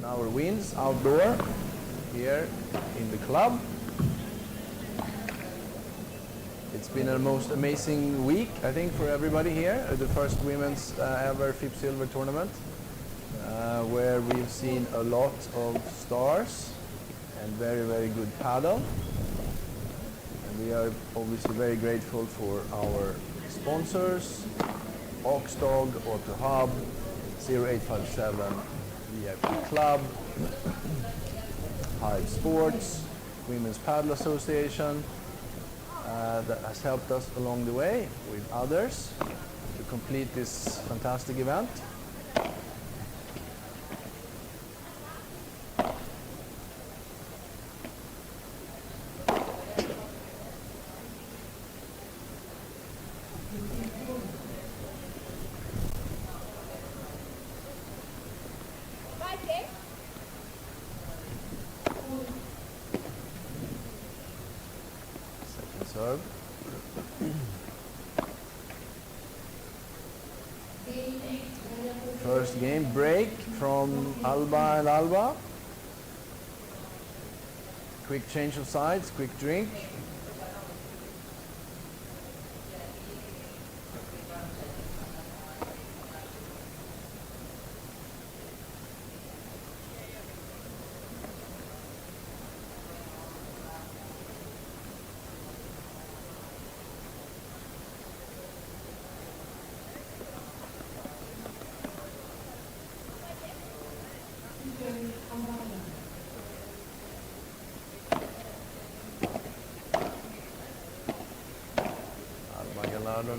Our wins outdoor here in the club. It's been a most amazing week, I think, for everybody here. The first women's ever FIP Silver tournament, where we've seen a lot of stars and very, very good paddle. And we are obviously very grateful for our sponsors, Oxdog, Auto Hub, 0857 VIP Club, Hive Sports, Women's Paddle Association, that has helped us along the way with others to complete this fantastic event. Serve. First game break from Alba and Alba. Quick change of sides, quick drink.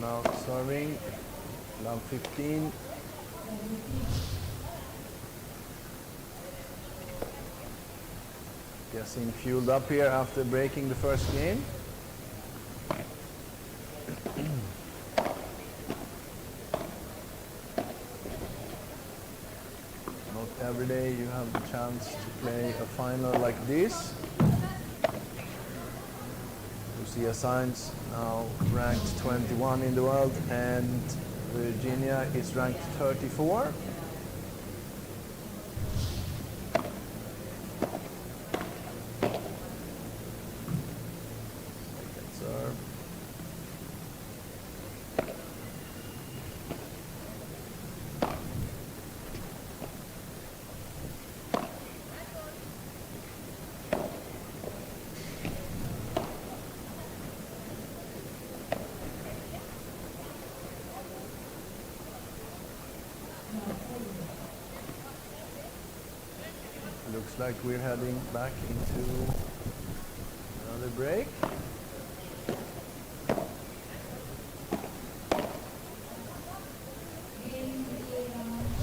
Now serving, love 15. Guessing fueled up here after breaking the first game. Not every day you have the chance to play a final like this. Lucia Sainz now ranked 21 in the world, and Virginia is ranked 34. Second serve. Looks like we're heading back into another break.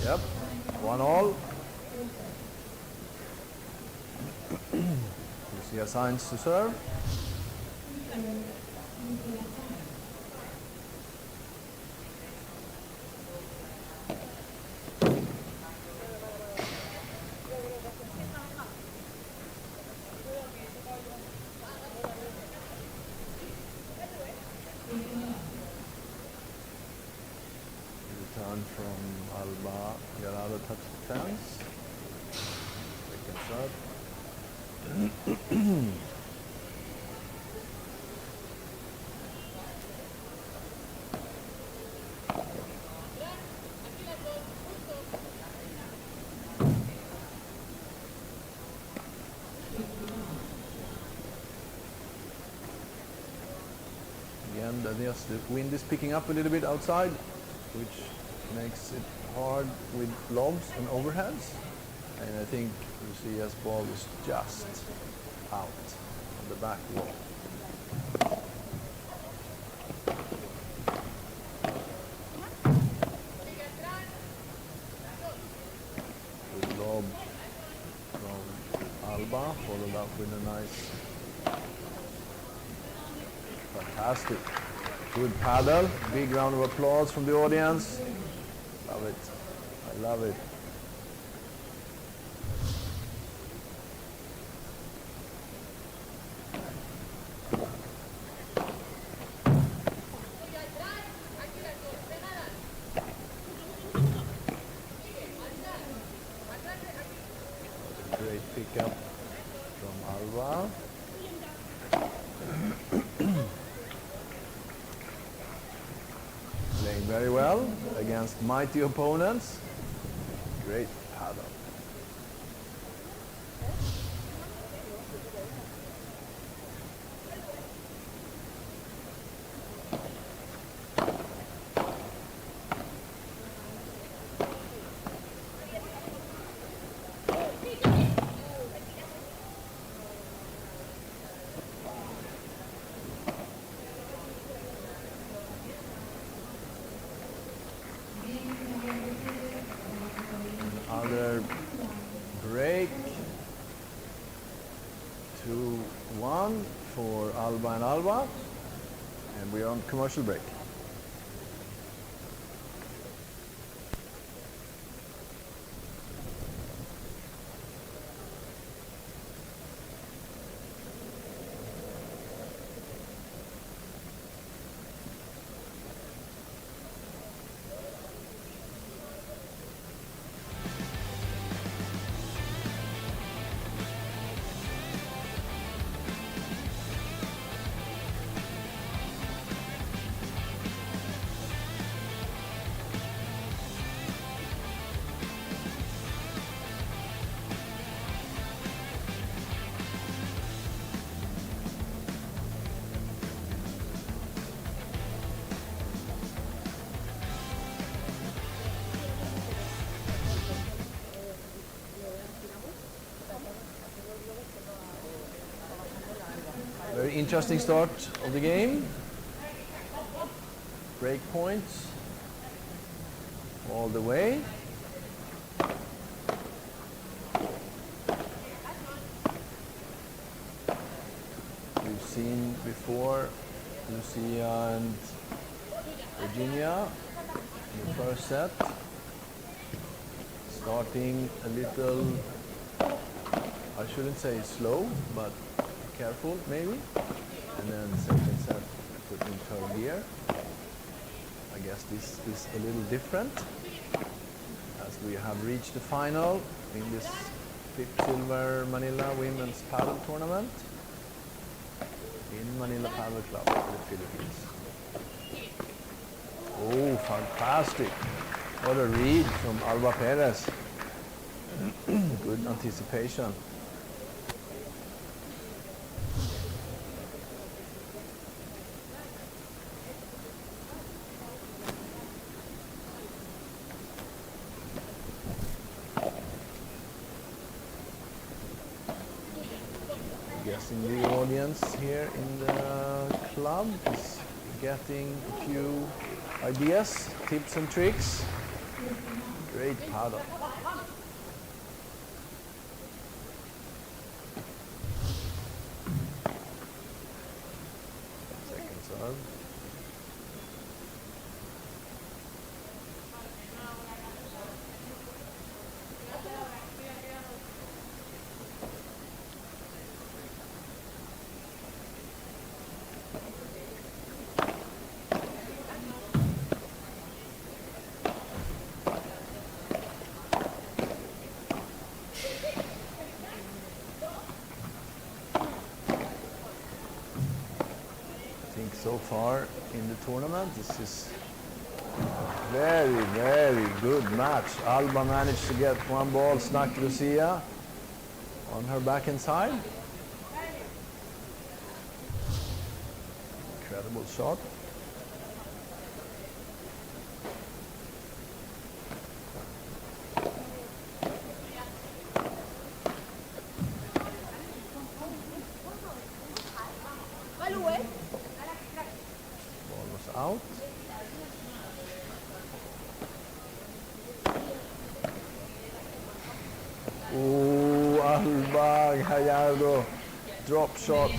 Yep, 1-1. Lucia Sainz to serve. Return from Alba, Gerardo touch the fence. Second serve. And yes, the wind is picking up a little bit outside, which makes it hard with lobs and overheads. And I think Lucia's ball is just out on the back wall. Good lob from Alba, followed up with a nice, fantastic, good paddle. Big round of applause from the audience. Love it. I love it. Great pickup from Alba. Playing very well against mighty opponents. Great paddle. Another break. 2-1 for Alba and Alba. And we're on commercial break. Very interesting start of the game. Break points all the way. We've seen before Lucia and Virginia in the first set, starting a little, I shouldn't say slow, but careful maybe, and then second set put in third gear. I guess this is a little different as we have reached the final in this 5th Silver Manila Women's Padel Tournament in Manila Padel Club in the Philippines. Oh, fantastic. What a read from Alba Perez. Good anticipation. Guessing the audience here in the club is getting a few ideas, tips and tricks. Great paddle. Second serve. So far in the tournament, this is a very, very good match. Alba managed to get one ball, snuck Lucia on her backhand side. Incredible shot. Ball was out. Oh, Alba Gallardo. Drop shot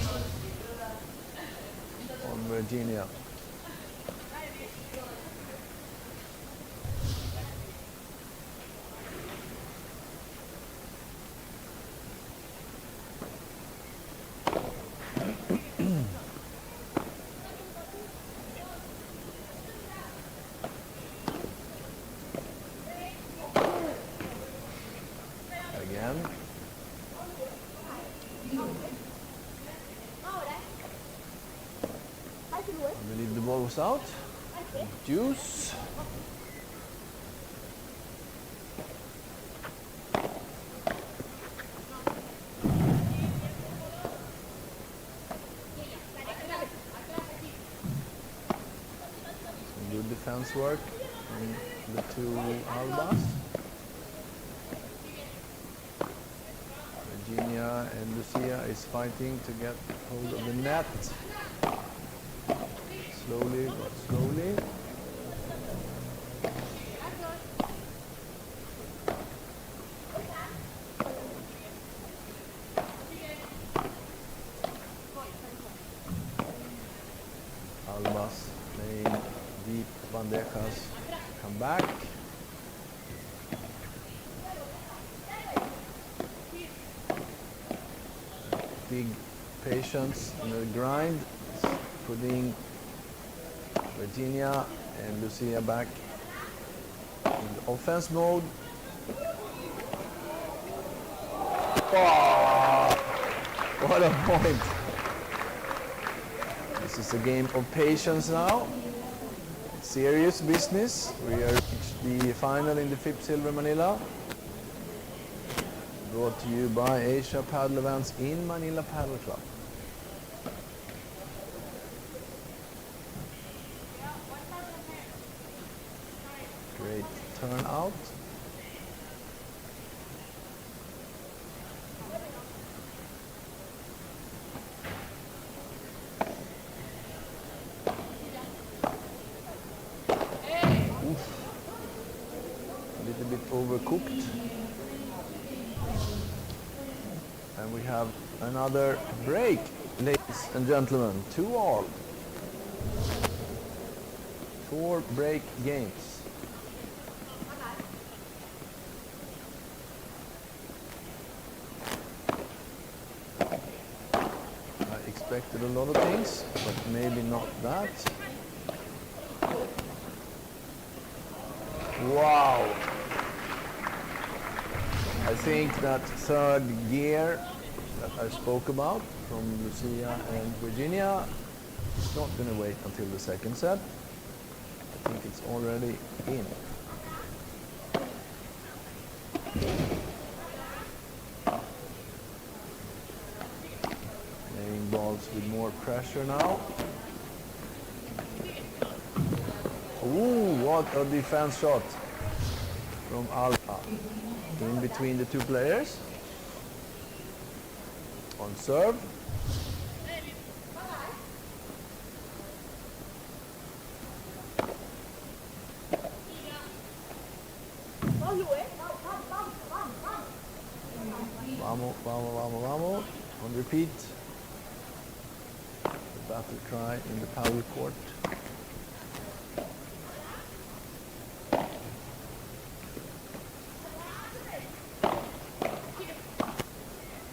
on Virginia. Again. I believe the ball was out. Deuce. Some good defense work from the two Albas. Virginia and Lucia is fighting to get hold of the net. Slowly, but slowly. Albas playing deep bandejas. Come back. Big patience in the grind, putting Virginia and Lucia back in the offense mode. Oh, what a point! This is a game of patience now. Serious business. We are reached the final in the FIP Silver Manila. Brought to you by Asia Padel Events in Manila Padel Club. Great turnout. Oof. A little bit overcooked. And we have another break, ladies and gentlemen. 2-all. 4 break games. I expected a lot of things, but maybe not that. Wow! I think that third gear that I spoke about from Lucia and Virginia is not going to wait until the second set. I think it's already in. Playing balls with more pressure now. Ooh, what a defense shot from Alba. In between the two players. On serve. Vamos, vamos, vamos, vamos. On repeat. The battle cry in the paddle court.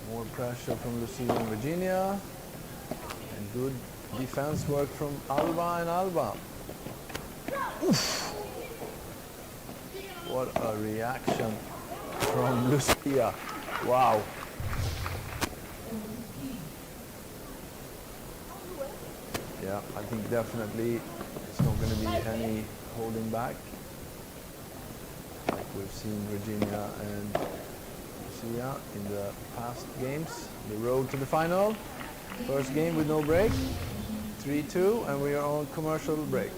More pressure from Lucia and Virginia. And good defense work from Alba and Alba. Oof. What a reaction from Lucia. Wow. Yeah, I think definitely it's not going to be any holding back. Like we've seen Virginia and Lucia in the past games. The road to the final. First game with no break. 3-2, and we are on commercial break.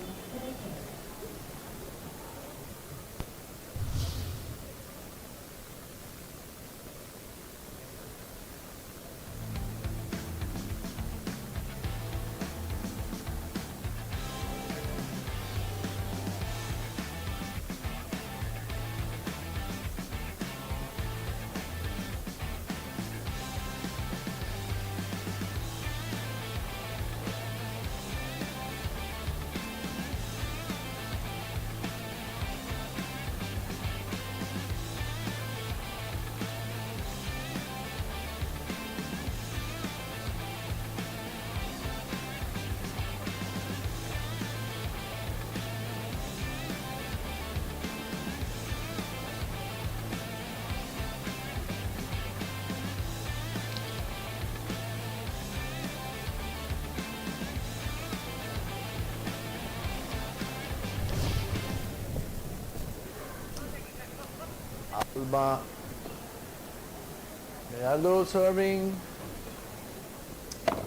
Alba Gallardo serving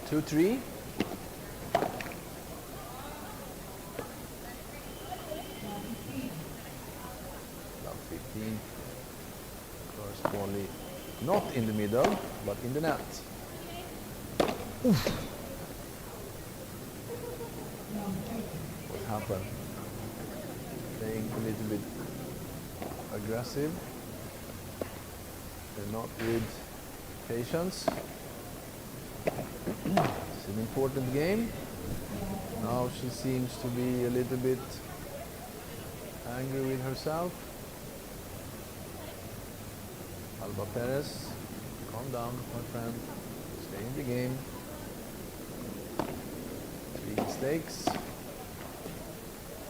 2-3. About 15. First volley not in the middle, but in the net. Oof. What happened? Playing a little bit aggressive. They're not with patience. It's an important game. Now she seems to be a little bit angry with herself. Alba Perez, calm down, my friend. Stay in the game. 3 mistakes.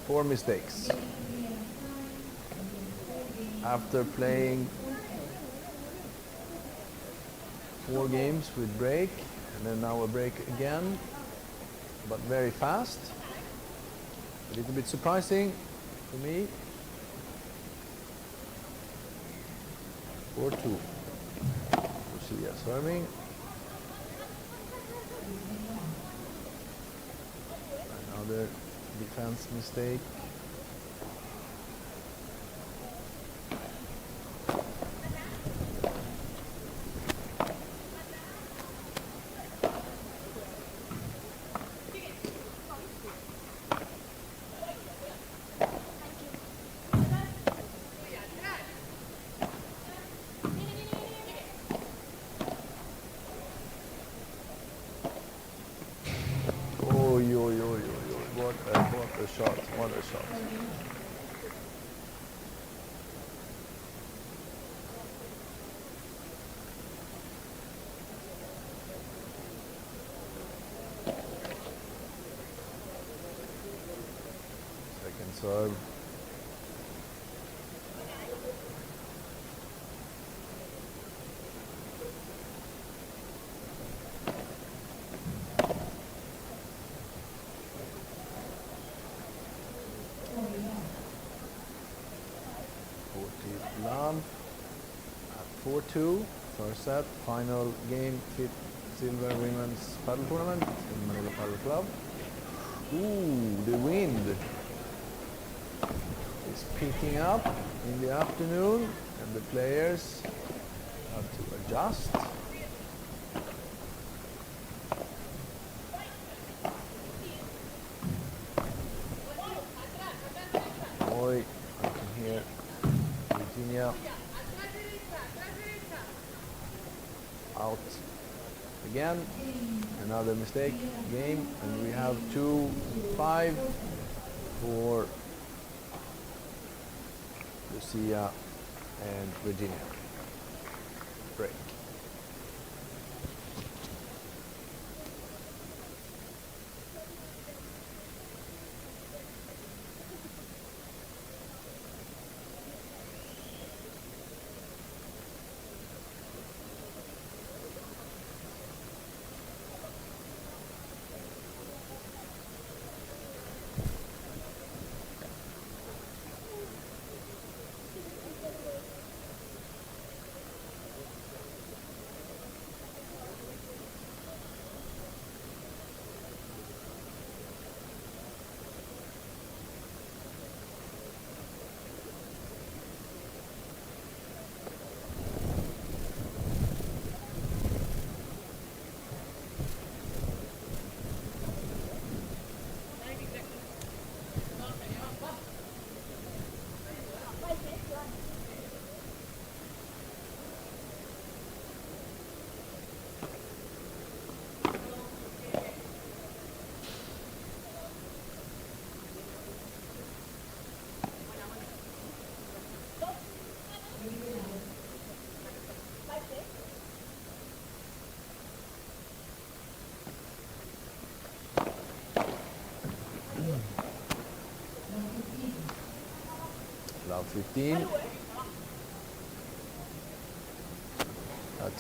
4 mistakes. After playing 4 games with break, and then now a break again, but very fast. A little bit surprising for me. 4-2. Lucia serving. Another defense mistake. What a shot, what a shot. Second serve. Love at 4-2, first set, final game, 5th silver women's paddle tournament in Manila Paddle Club. Ooh, the wind is picking up in the afternoon, and the players have to adjust. Boy, I can hear Virginia out again. Another mistake game, and we have 2-5 for Lucia and Virginia. Break. 15.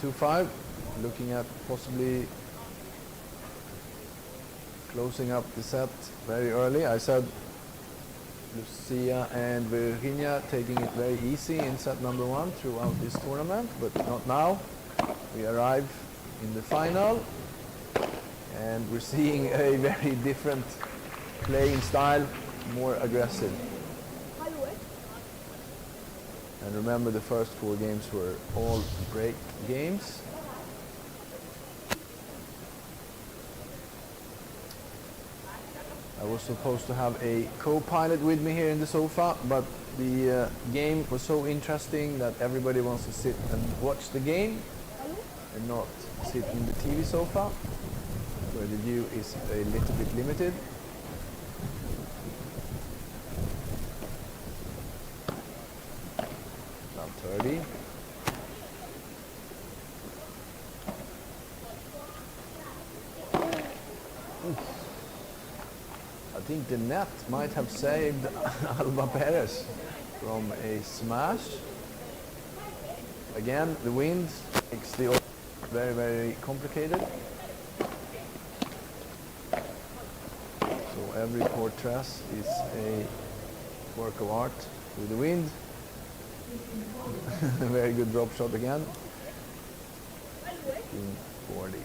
2-5. Looking at possibly closing up the set very early. I said Lucia and Virginia taking it very easy in set number 1 throughout this tournament, but not now. We arrive in the final and we're seeing a very different playing style, more aggressive. And remember, the first 4 games were all break games. I was supposed to have a co-pilot with me here in the sofa, but the game was so interesting that everybody wants to sit and watch the game and not sit in the TV sofa, where the view is a little bit limited. Now 30. I think the net might have saved Alba Perez from a smash. Again, the wind makes the very, very complicated. So every portress is a work of art with the wind. Very good drop shot again. 40.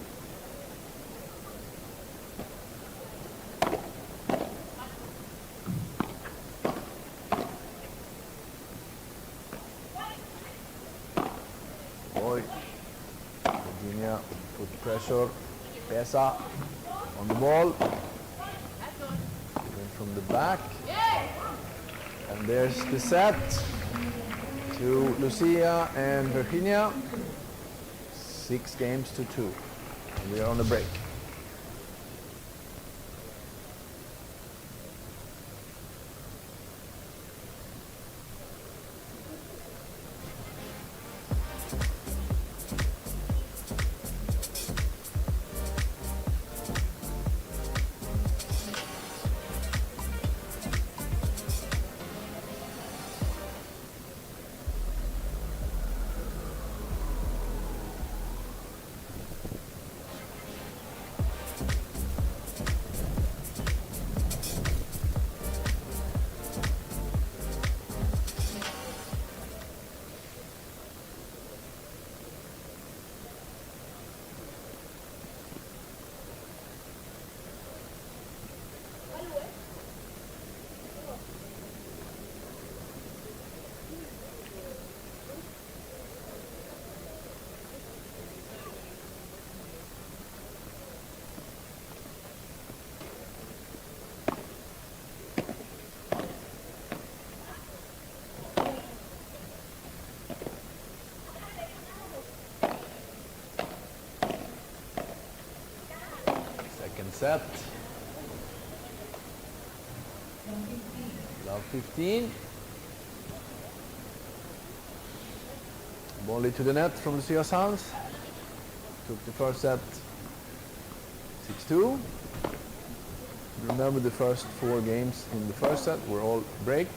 Virginia put pressure, Pesa on the ball, went from the back, and there's the set to Lucia and Virginia, 6 games to 2, and we are on a break. Set. Love 15. Volley to the net from Lucia's hands. Took the first set 6-2. Remember, the first 4 games in the first set were all break.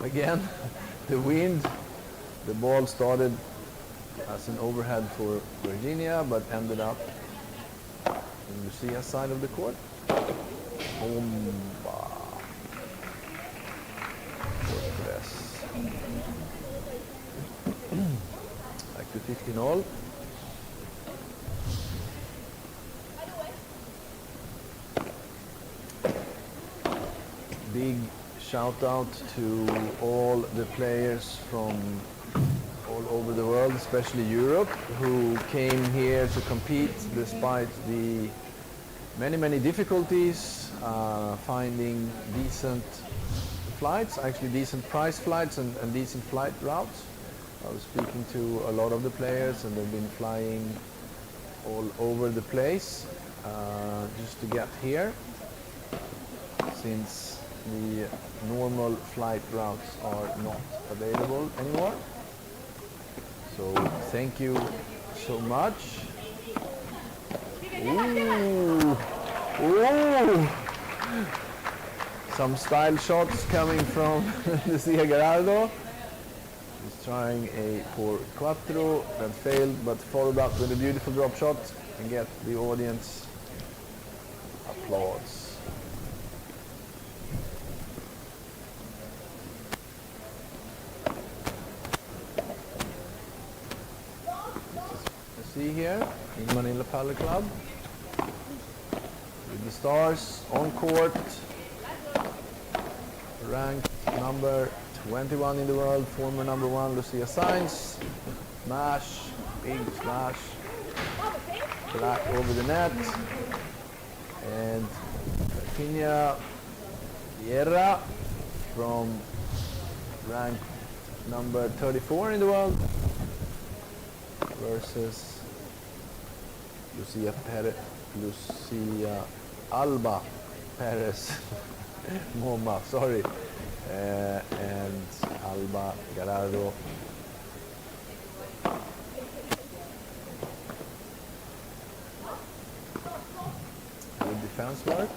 Again, the wind. The ball started as an overhead for Virginia, but ended up on Lucia's side of the court. Bomba. Press. Back to 15-all. Big shout out to all the players from all over the world, especially Europe, who came here to compete despite the many difficulties, finding decent flights, actually decent price flights and decent flight routes. I was speaking to a lot of the players and they've been flying all over the place just to get here, since the normal flight routes are not available anymore. So thank you so much. Ooh. Ooh. Some style shots coming from Lucia Gerardo. He's trying a por quattro that failed, but followed up with a beautiful drop shot and get the audience applause. See here in Manila Padel Club with the stars on court, ranked number 21 in the world, former number 1 Lucia Sainz, smash, big smash, black over the net, and Virginia Vieira from ranked number 34 in the world versus Lucia Alba Perez Moma, sorry, and Alba Gerardo. Good defense work.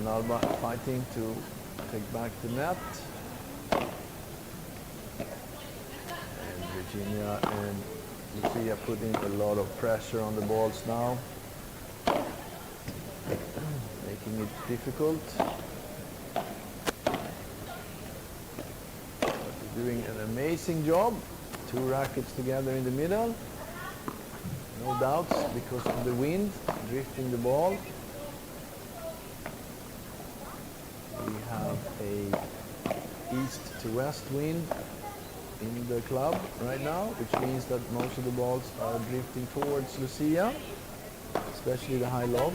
Alba fighting to take back the net. Virginia and Lucia putting a lot of pressure on the balls now, making it difficult. But they're doing an amazing job. 2 rackets together in the middle. No doubts because of the wind drifting the ball. We have a east to west wind in the club right now, which means that most of the balls are drifting towards Lucia, especially the high lob.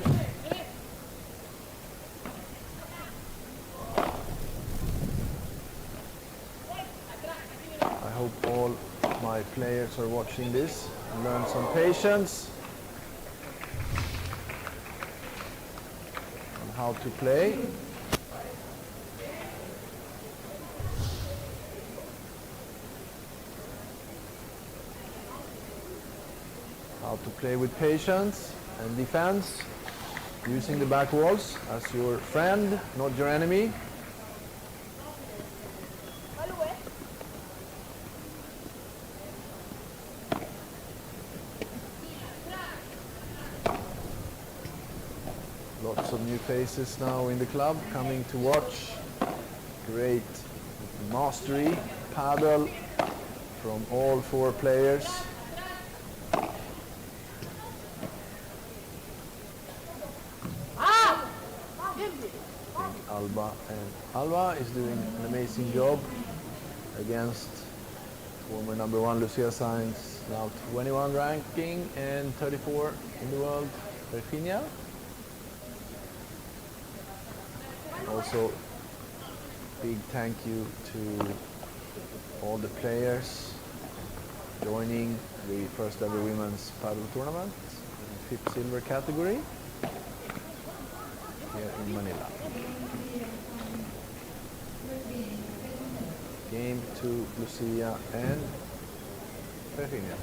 I hope all my players are watching this and learn some patience on how to play. How to play with patience and defense, using the back walls as your friend, not your enemy. Lots of new faces now in the club coming to watch. Great mastery, paddle from all 4 players. Alba is doing an amazing job against former number 1 Lucia Sainz, now 21 ranking and 34 in the world, Virginia. Also, big thank you to all the players joining the first ever women's paddle tournament in 5th silver category here in Manila. Game to Lucia and Virginia.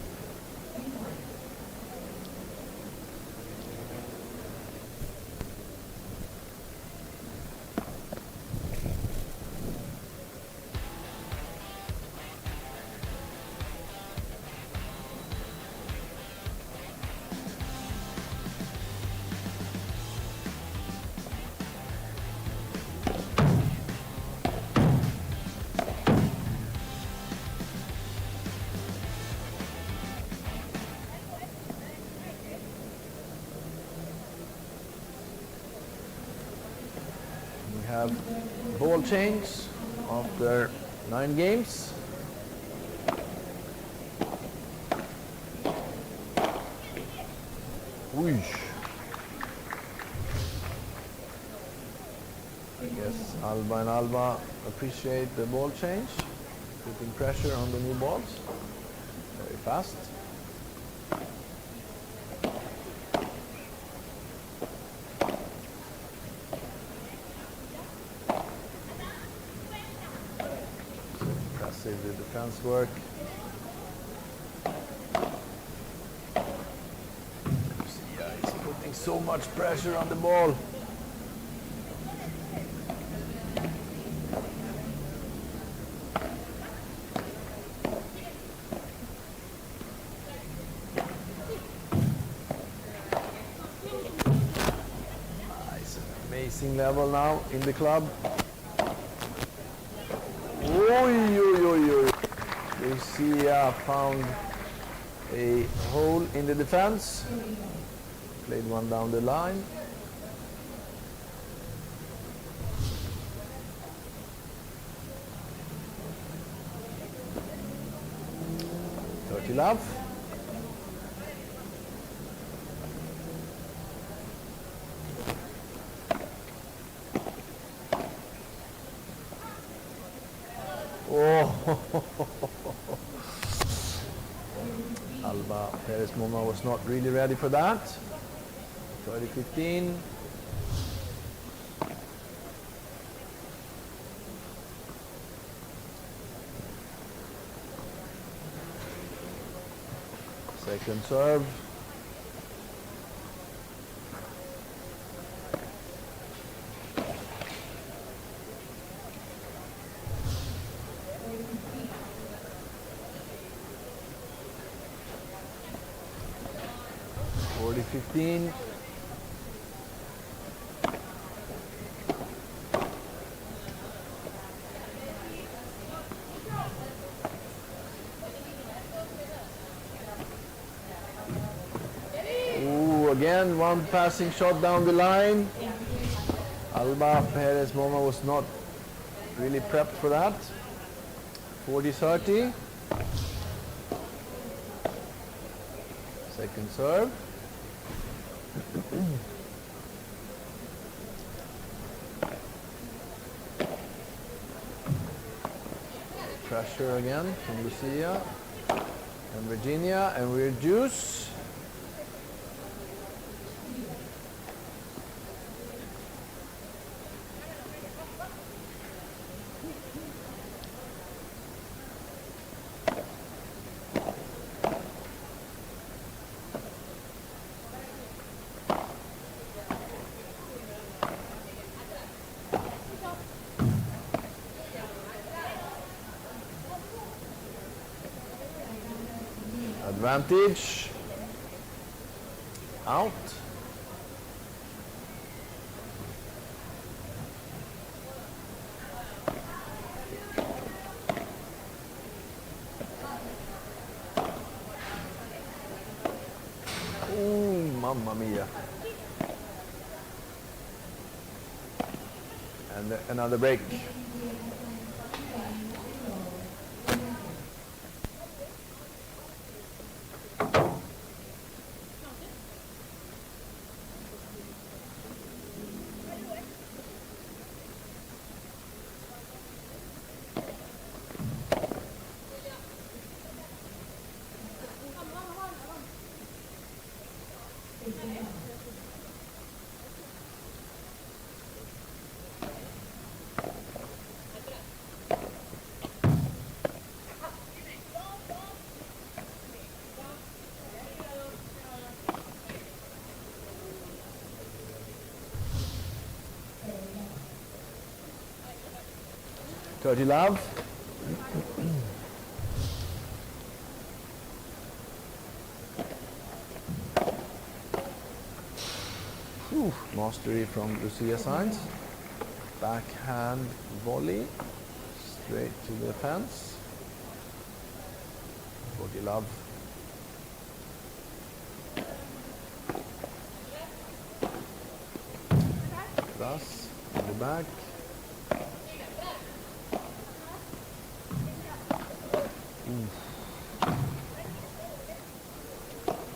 Have ball change after 9 games. Whoosh. I guess Alba and Alba appreciate the ball change, putting pressure on the new balls very fast. impressive, the defense work. Lucia is putting so much pressure on the ball. Amazing level now in the club. Oi, oi, oi, oi. Lucia found a hole in the defense. Played one down the line. Dirty love. Oh, Alba Perez Moma was not really ready for that. 30-15. Second serve. Fifteen. Ooh, again one passing shot down the line. Alba Perez Moma was not really prepped for that. 40-30. Second serve. Pressure again from Lucia and Virginia, and we're juice. Advantage. Out. Ooh, mamma mia. And another break. Dirty love. Mastery from Lucia Sainz. Backhand volley straight to the fence. Dirty love. Cross in the back.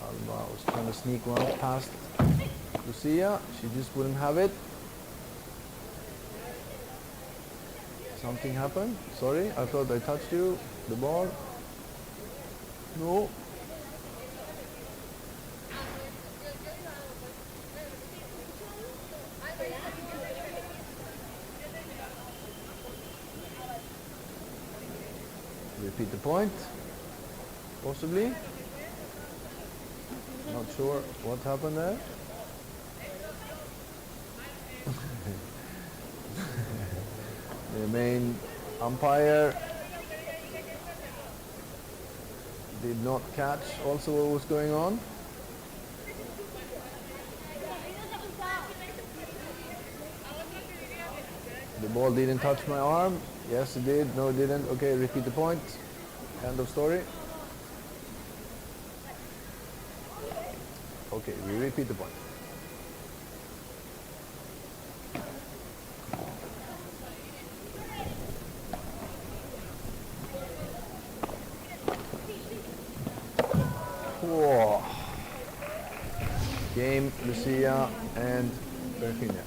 Alba was trying to sneak one past Lucia. She just wouldn't have it. Something happened. Sorry, I thought I touched you. The ball. No. repeat the point, possibly. Not sure what happened there. The main umpire did not catch also what was going on. The ball didn't touch my arm. Yes, it did. No, it didn't. Okay, repeat the point. End of story. Okay, we repeat the point. Whoa. Game, Lucia and Virginia.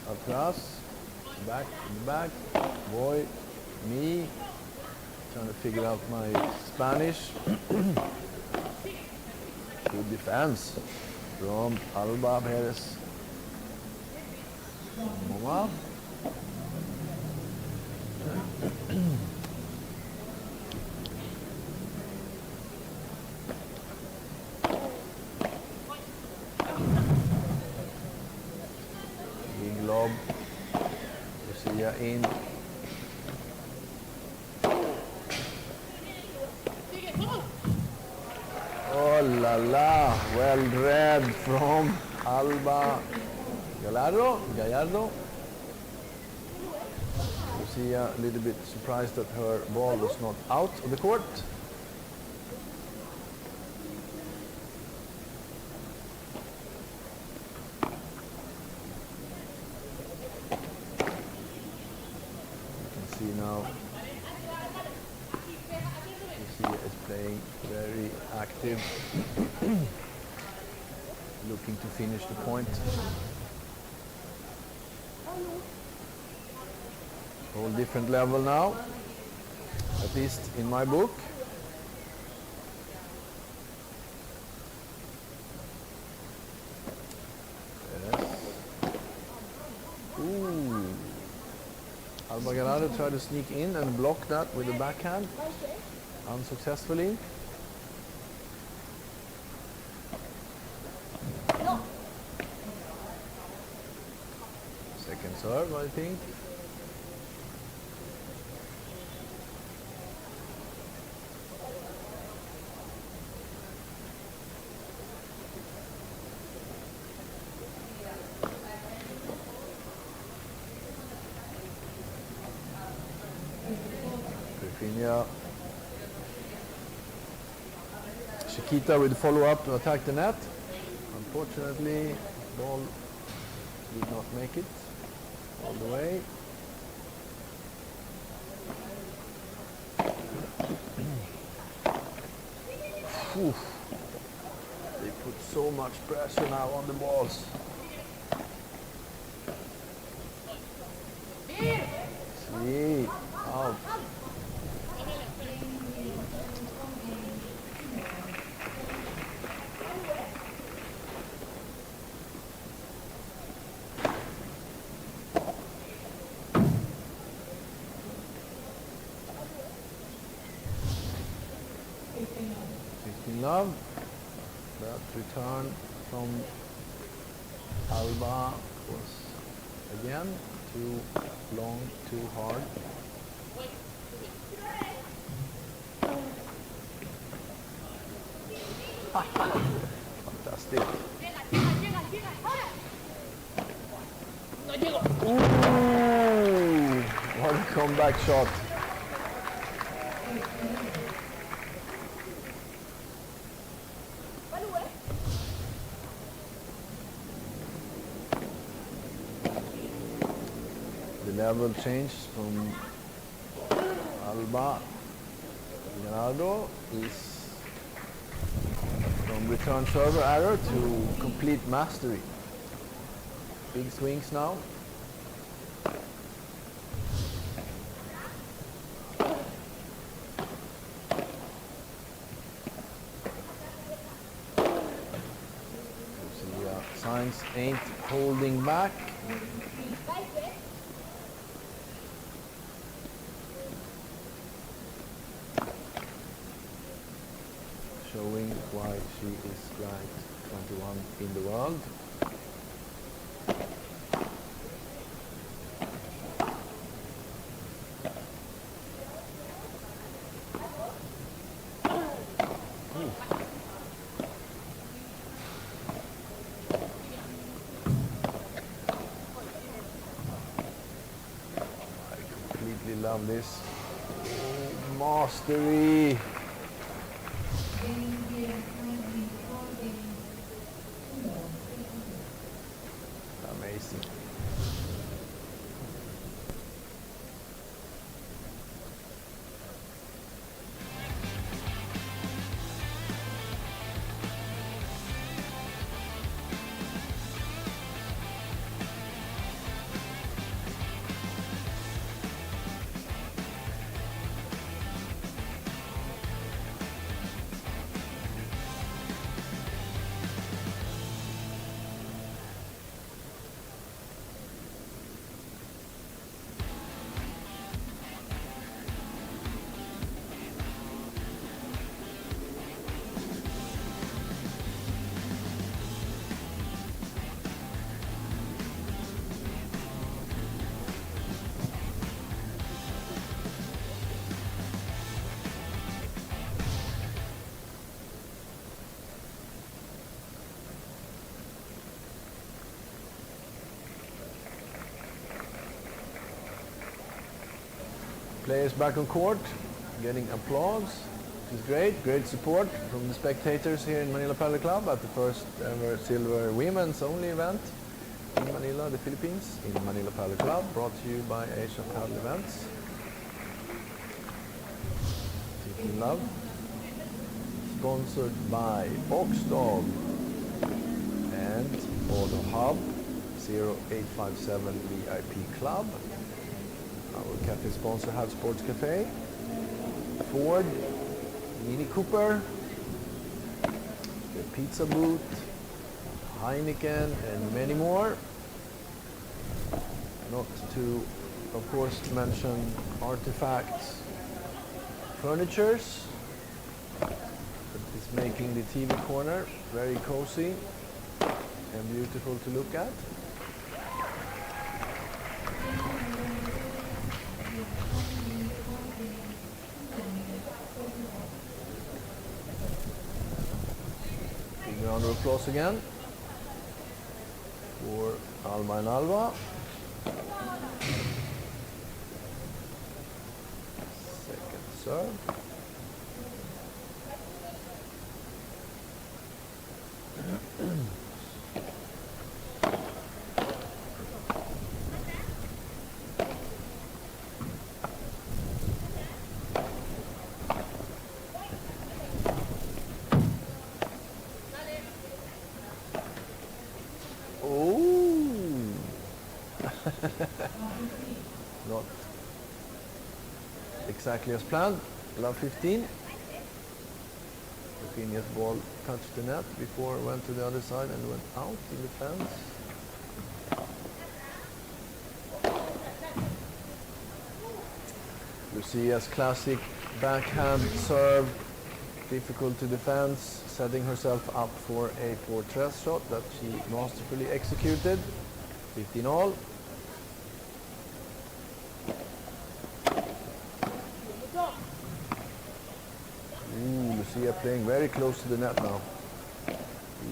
Atrás, back, back, boy, me, trying to figure out my Spanish. Good defense from Alba Perez. Mama. Lob, Lucia in. Oh la la, well read from Alba Gallardo. Lucia a little bit surprised that her ball was not out of the court. See now, Lucia is playing very active, looking to finish the point. Whole different level now, at least in my book. Yes. Ooh. Alba Gallardo tried to sneak in and block that with the backhand, unsuccessfully. Second serve, I think. Virginia. Chiquita with follow-up to attack the net. Unfortunately, ball did not make it all the way. They put so much pressure now on the balls. See, out. love. That return from Alba was again too long, too hard. Fantastic. Ooh, what a comeback shot. The level changed from Alba Leonardo is from return server error to complete mastery. Big swings now. Signs ain't holding back. Showing why she is ranked 21 in the world. Love this. Oh, mastery. Amazing. Players back on court, getting applause, which is great. Great support from the spectators here in Manila Padel Club at the first ever silver women's only event in Manila, the Philippines, in Manila Padel Club, brought to you by Asia Padel Events. Team Love. Sponsored by Boxdog and Auto Hub 0857 VIP Club. Our cafe sponsor Have Sports Cafe, Ford, Mini Cooper, the Pizza Booth, Heineken, and many more. Not to, of course, mention Artifacts Furnitures that is making the TV corner very cozy and beautiful to look at. Round of applause again for Alma and Alba. Second serve. Not exactly as planned. Love 15. Virginia's ball touched the net before it went to the other side and went out in the fence. Lucia's classic backhand serve difficult to defend, setting herself up for a fortress shot that she masterfully executed. 15 all. Ooh, Lucia playing very close to the net now.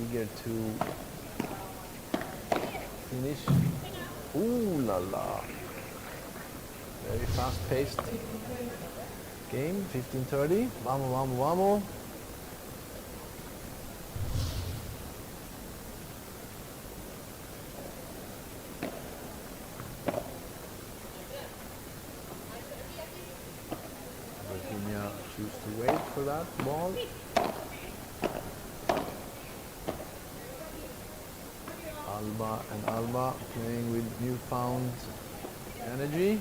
Eager to finish. Ooh la la. Very fast-paced game. 15-30. Vamos, vamos, vamos. Virginia choose to wait for that ball. Alba playing with newfound energy.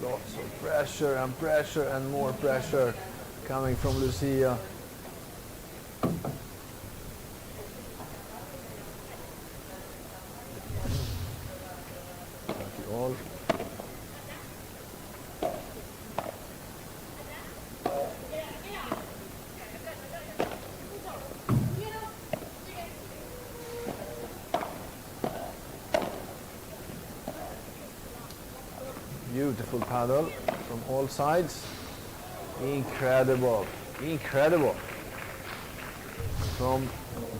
Lots of pressure and more pressure coming from Lucia. All. Beautiful paddle from all sides. Incredible. From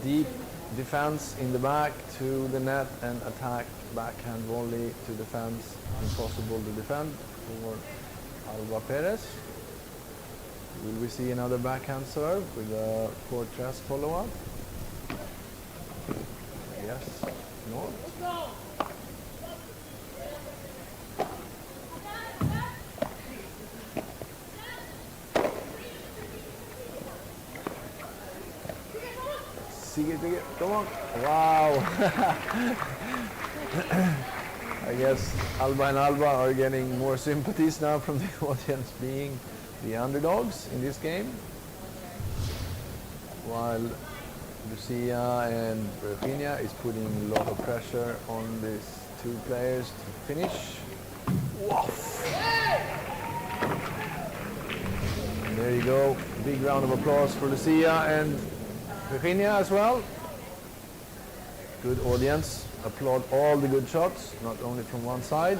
deep defense in the back to the net and attack, backhand volley to defense. Impossible to defend for Alba Perez. Will we see another backhand serve with a fortress follow-up? Yes. No. Sige, come on. Wow. I guess Alba and Alba are getting more sympathies now from the audience being the underdogs in this game. While Lucia and Virginia is putting a lot of pressure on these two players to finish. Woof. And there you go. Big round of applause for Lucia and Virginia as well. Good audience. Applaud all the good shots, not only from one side.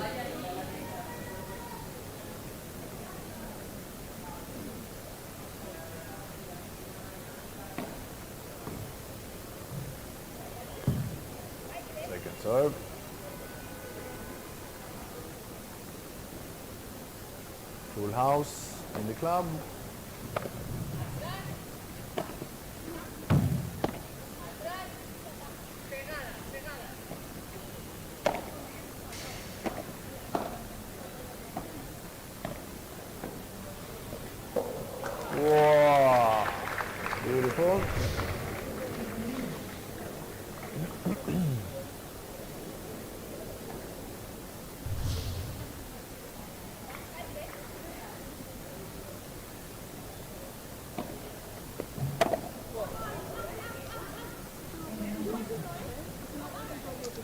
Second serve. Full house in the club. Wow, beautiful.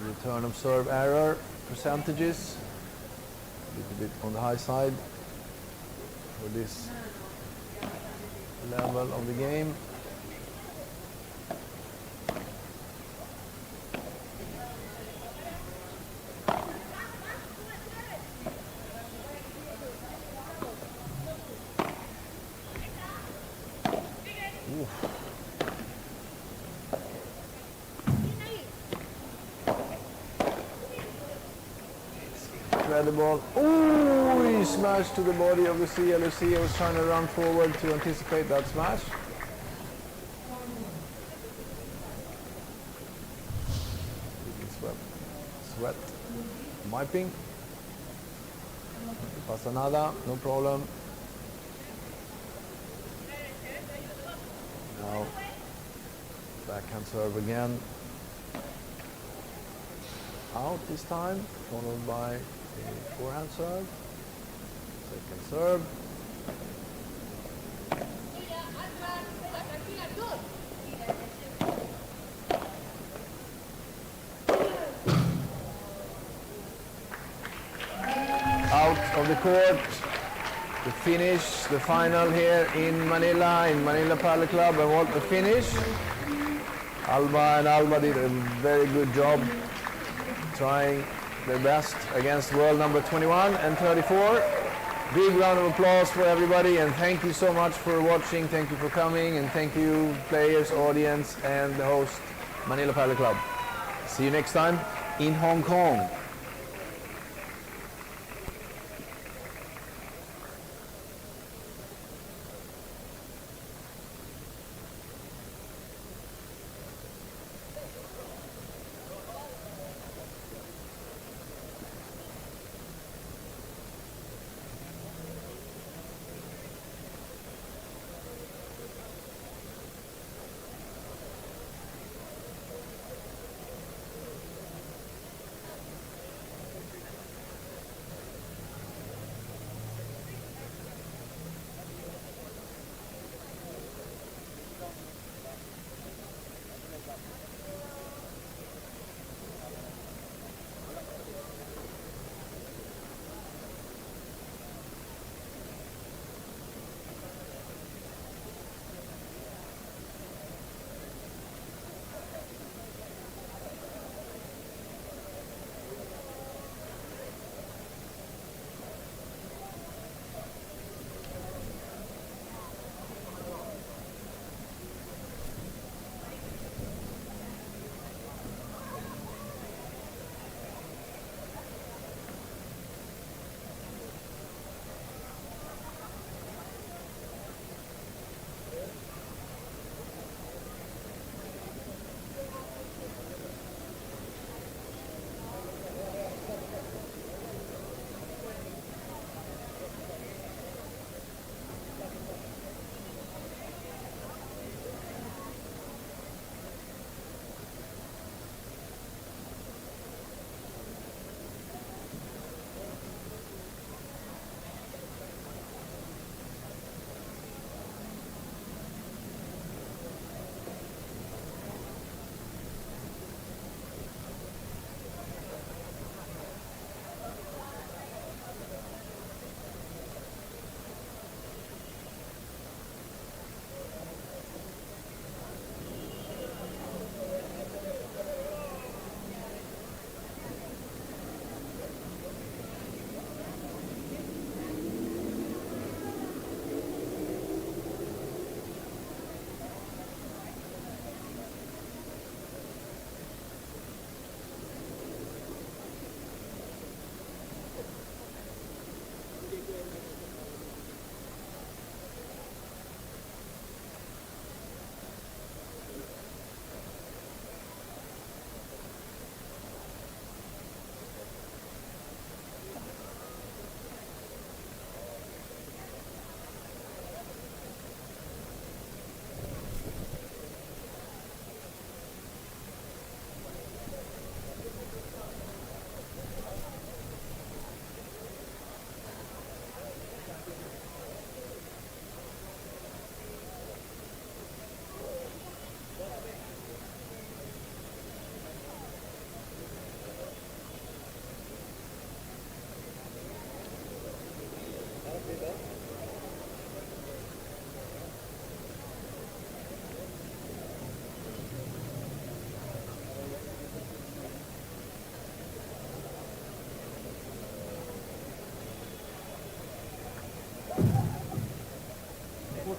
Return of serve error percentages, a little bit on the high side for this level of the game. Oof. Incredible. Ooh, he smashed to the body of Lucia. Lucia was trying to run forward to anticipate that smash. Sweat. Wiping. Pasa nada, no problem. Now, backhand serve again. Out this time, followed by a forehand serve. Second serve. out of the court. The finish, the final here in Manila Padel Club, and what a finish. Alba and Alba did a very good job trying their best against world number 21 and 34. Big round of applause for everybody, and thank you so much for watching, thank you for coming, and thank you players, audience, and the host, Manila Padel Club. See you next time in Hong Kong.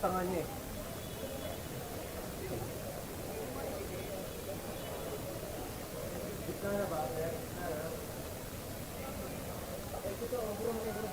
Tangan niya eh. Gitna na ba? Gitna na. Ito, burong kayo.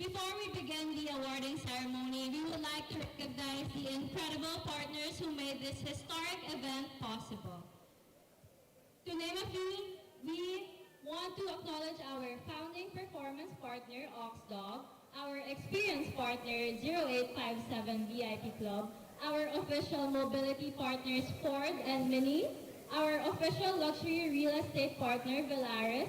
Before we begin the awarding ceremony, we would like to recognize the incredible partners who made this historic event possible. To name a few, we want to acknowledge our founding performance partner, Oxdog, our experience partner, 0857 VIP Club, our official mobility partners, Ford and Mini, our official luxury real estate partner, Villaris,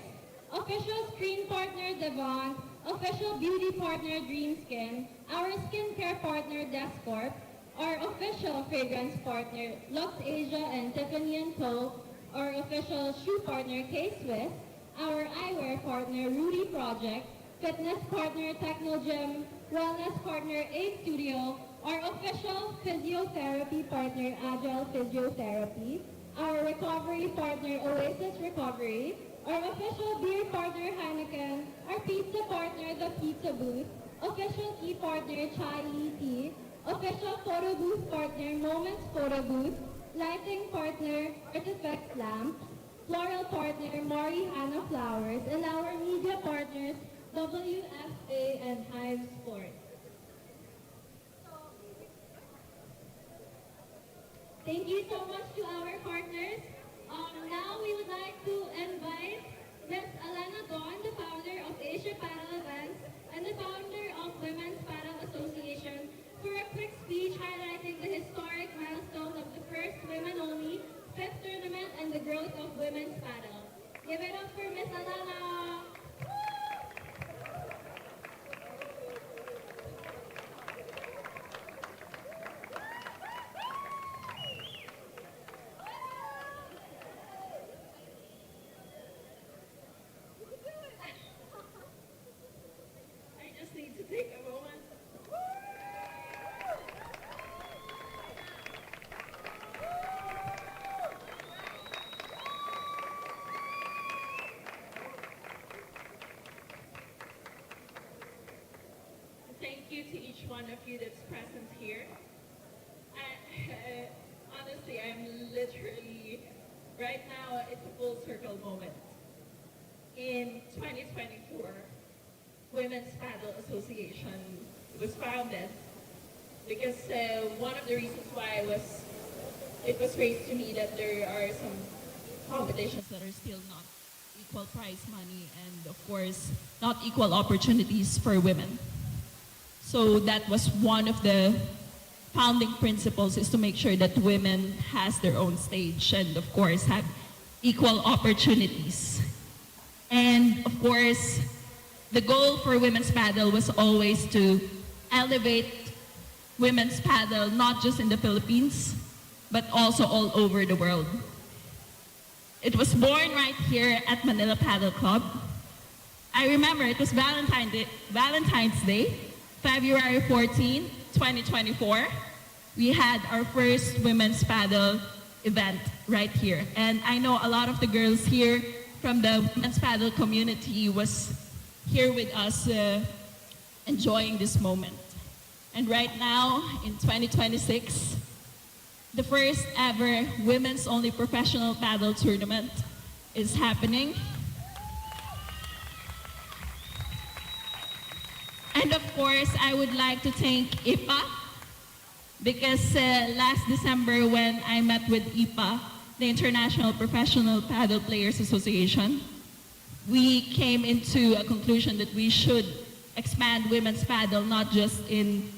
official screen partner, Devon, official beauty partner, Dreamskin, our skincare partner, Descorp, our official fragrance partner, Lux Asia and Tiffany & Co., our official shoe partner, K-Swiss, our eyewear partner, Rudy Project, fitness partner, Techno Gym, wellness partner, A Studio, our official physiotherapy partner, Agile Physiotherapy, our recovery partner, Oasis Recovery, our official beer partner, Heineken, our pizza partner, The Pizza Booth, official tea partner, Chai Tea, official photo booth partner, Moments Photo Booth, lighting partner, Artifact Lamps, floral partner, Mari Hannah Flowers, and our media partners, WFA and Hive Sports. Thank you so much to our partners. Now we would like to invite Ms. Alana Dawn, the founder of Asia Padel Events and the founder of Women's Padel Association, for a quick speech highlighting the historic milestone of the first women-only fifth tournament and the growth of women's padel. Give it up for Ms. Alana! I just need to take a moment. Thank you to each one of you that's present here. Honestly, I'm literally, right now, it's a full circle moment. In 2024, Women's Padel Association was founded because one of the reasons why it was raised to me that there are some competitions that are still not equal prize money and of course not equal opportunities for women. So that was one of the founding principles, is to make sure that women has their own stage and of course have equal opportunities. And of course, the goal for Women's Padel was always to elevate women's paddle, not just in the Philippines, but also all over the world. It was born right here at Manila Padel Club. I remember it was Valentine's Day, February 14, 2024. We had our first women's paddle event right here. And I know a lot of the girls here from the women's paddle community was here with us enjoying this moment. And right now, in 2026, the first ever women's only professional paddle tournament is happening. And of course, I would like to thank IPA because last December when I met with IPA, the International Professional Paddle Players Association, we came into a conclusion that we should expand women's paddle not just in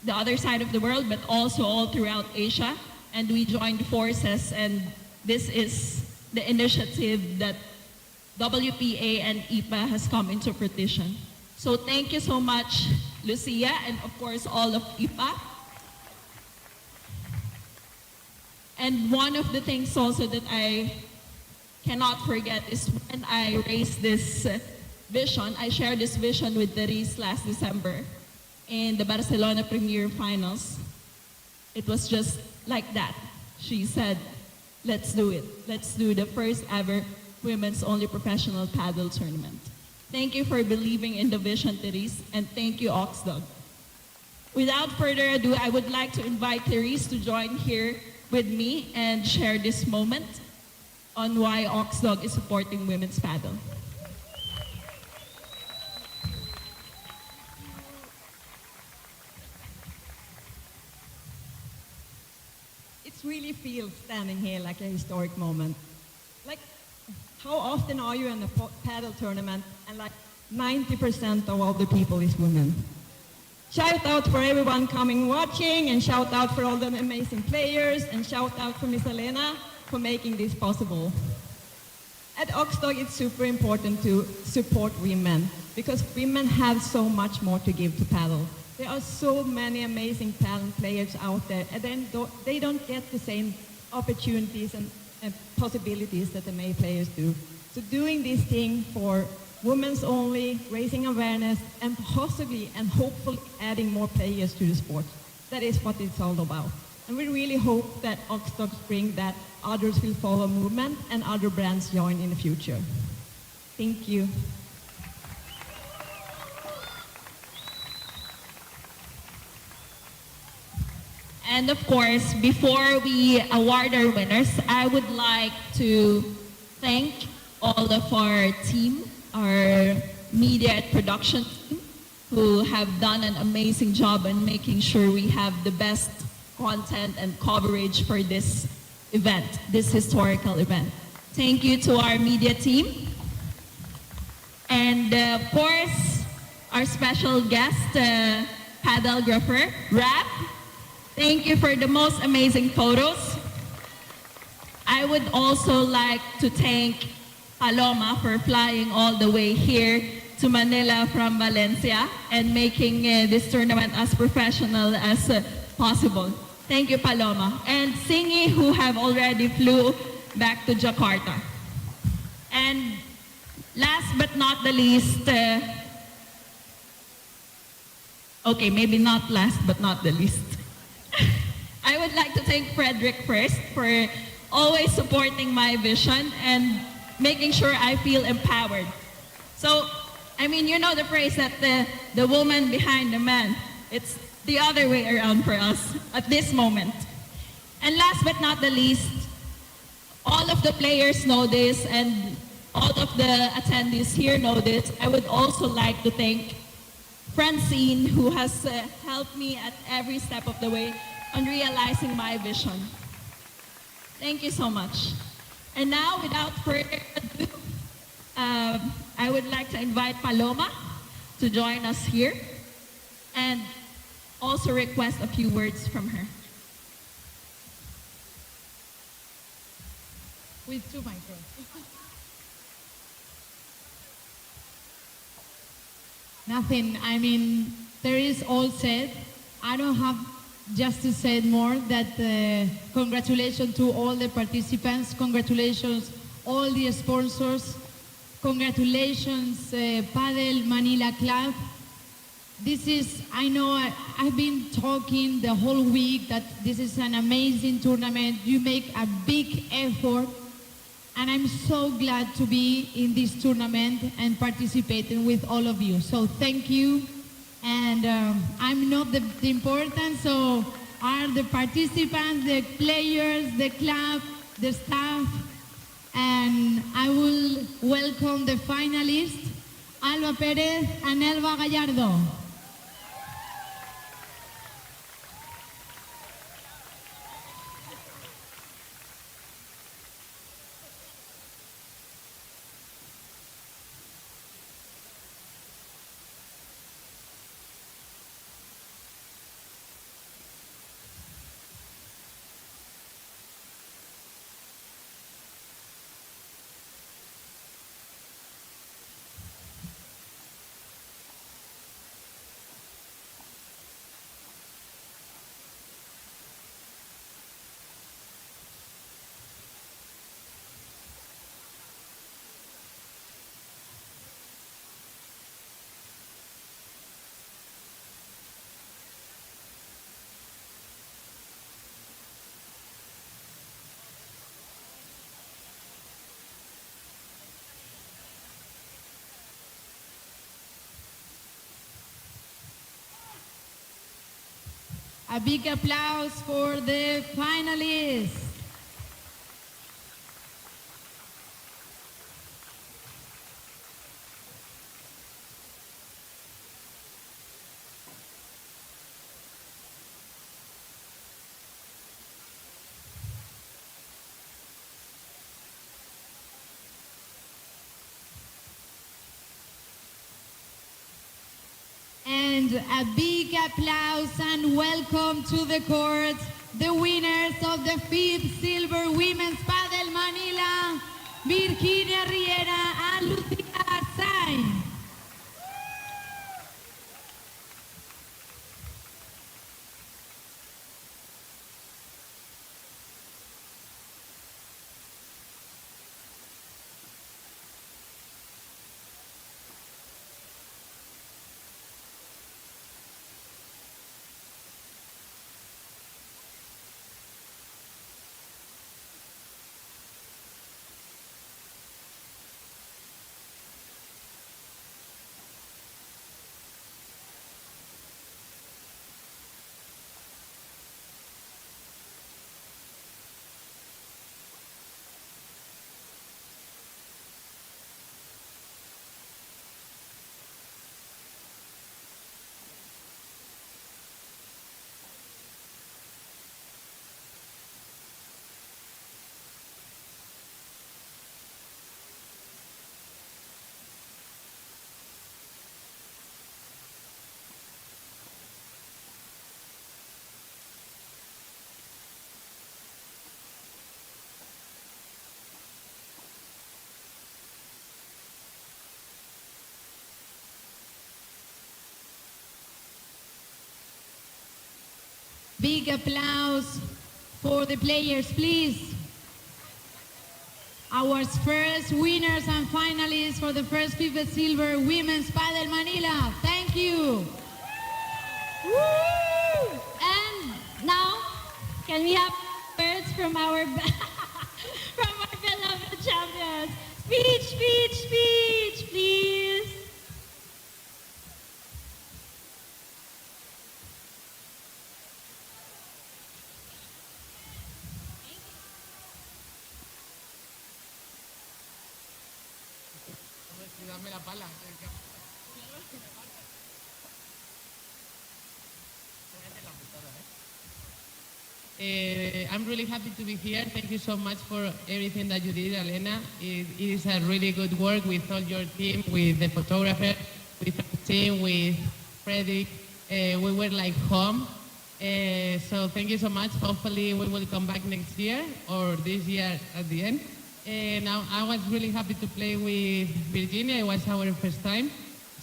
the other side of the world, but also all throughout Asia. And we joined forces, and this is the initiative that WPA and IPA has come into fruition. So thank you so much, Lucia, and of course all of IPA. And one of the things also that I cannot forget is when I raised this vision, I shared this vision with Therese last December in the Barcelona Premier Finals. It was just like that. She said, let's do it. Let's do the first ever women's only professional paddle tournament. Thank you for believing in the vision, Therese, and thank you, Oxdog. Without further ado, I would like to invite Therese to join here with me and share this moment on why Oxdog is supporting women's paddle. really feels standing here like a historic moment. Like, how often are you in a paddle tournament and like 90% of all the people is women? Shout out for everyone coming watching, and shout out for all the amazing players, and shout out for Miss Elena for making this possible. At Oxdog, it's super important to support women because women have so much more to give to paddle. There are so many amazing talent players out there, and then they don't get the same opportunities and possibilities that the male players do. So doing this thing for women's only, raising awareness, and possibly and hopefully adding more players to the sport. That is what it's all about. And we really hope that Oxdog Spring, that others will follow movement and other brands join in the future. Thank you. And of course, before we award our winners, I would like to thank all of our team, our media and production team, who have done an amazing job in making sure we have the best content and coverage for this event, this historical event. Thank you to our media team. And of course, our special guest, padelgrapher, Rap. Thank you for the most amazing photos. I would also like to thank Paloma for flying all the way here to Manila from Valencia and making this tournament as professional as possible. Thank you, Paloma. And Singi, who have already flew back to Jakarta. And last but not the least, okay, maybe not last but not the least. I would like to thank Frederick first for always supporting my vision and making sure I feel empowered. So, I mean, you know the phrase that the woman behind the man, it's the other way around for us at this moment. And last but not the least, all of the players know this and all of the attendees here know this. I would also like to thank Francine, who has helped me at every step of the way on realizing my vision. Thank you so much. And now, without further ado, I would like to invite Paloma to join us here and also request a few words from her. With two microphones. Nothing. I mean, there is all said. I don't have just to say more that congratulations to all the participants. Congratulations all the sponsors. Congratulations Padel Manila Club. This is, I know I've been talking the whole week that this is an amazing tournament. You make a big effort. And I'm so glad to be in this tournament and participating with all of you. So thank you. And I'm not the important, so are the participants, the players, the club, the staff. And I will welcome the finalists, Alba Perez and Elba Gallardo. A big applause for the finalists. And a big applause and welcome to the court the winners of the 5th Silver Women's Padel Manila, Virginia Riera and Lucia Sain. Big applause for the players, please. Our first winners and finalists for the first 5th Silver Women's Padel Manila. Thank you. Woo! And now, can we have words from our from our beloved champions? Speech, speech, speech, please. I'm really happy to be here. Thank you so much for everything that you did, Elena. It is a really good work with all your team, with the photographer, with Francine, with Frederick. We were like home. So thank you so much. Hopefully we will come back next year or this year at the end. And I was really happy to play with Virginia. It was our first time.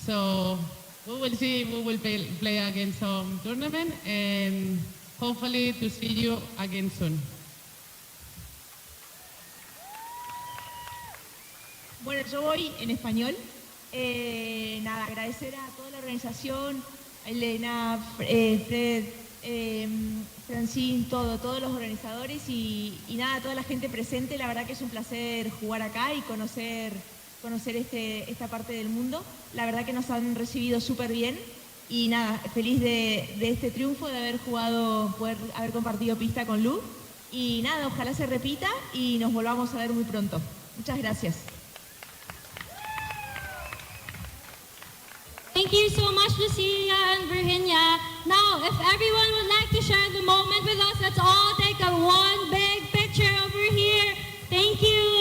So we will see if we will play again some tournament and hopefully to see you again soon. Bueno, yo voy en español. Nada, agradecer a toda la organización, a Elena, Fred, Francine, todos los organizadores y nada, toda la gente presente. La verdad que es un placer jugar acá y conocer esta parte del mundo. La verdad que nos han recibido súper bien y nada, feliz de este triunfo, de haber jugado, poder haber compartido pista con Lu. Y nada, ojalá se repita y nos volvamos a ver muy pronto. Muchas gracias. Thank you so much, Lucia and Virginia. Now, if everyone would like to share the moment with us, let's all take a one big picture over here. Thank you.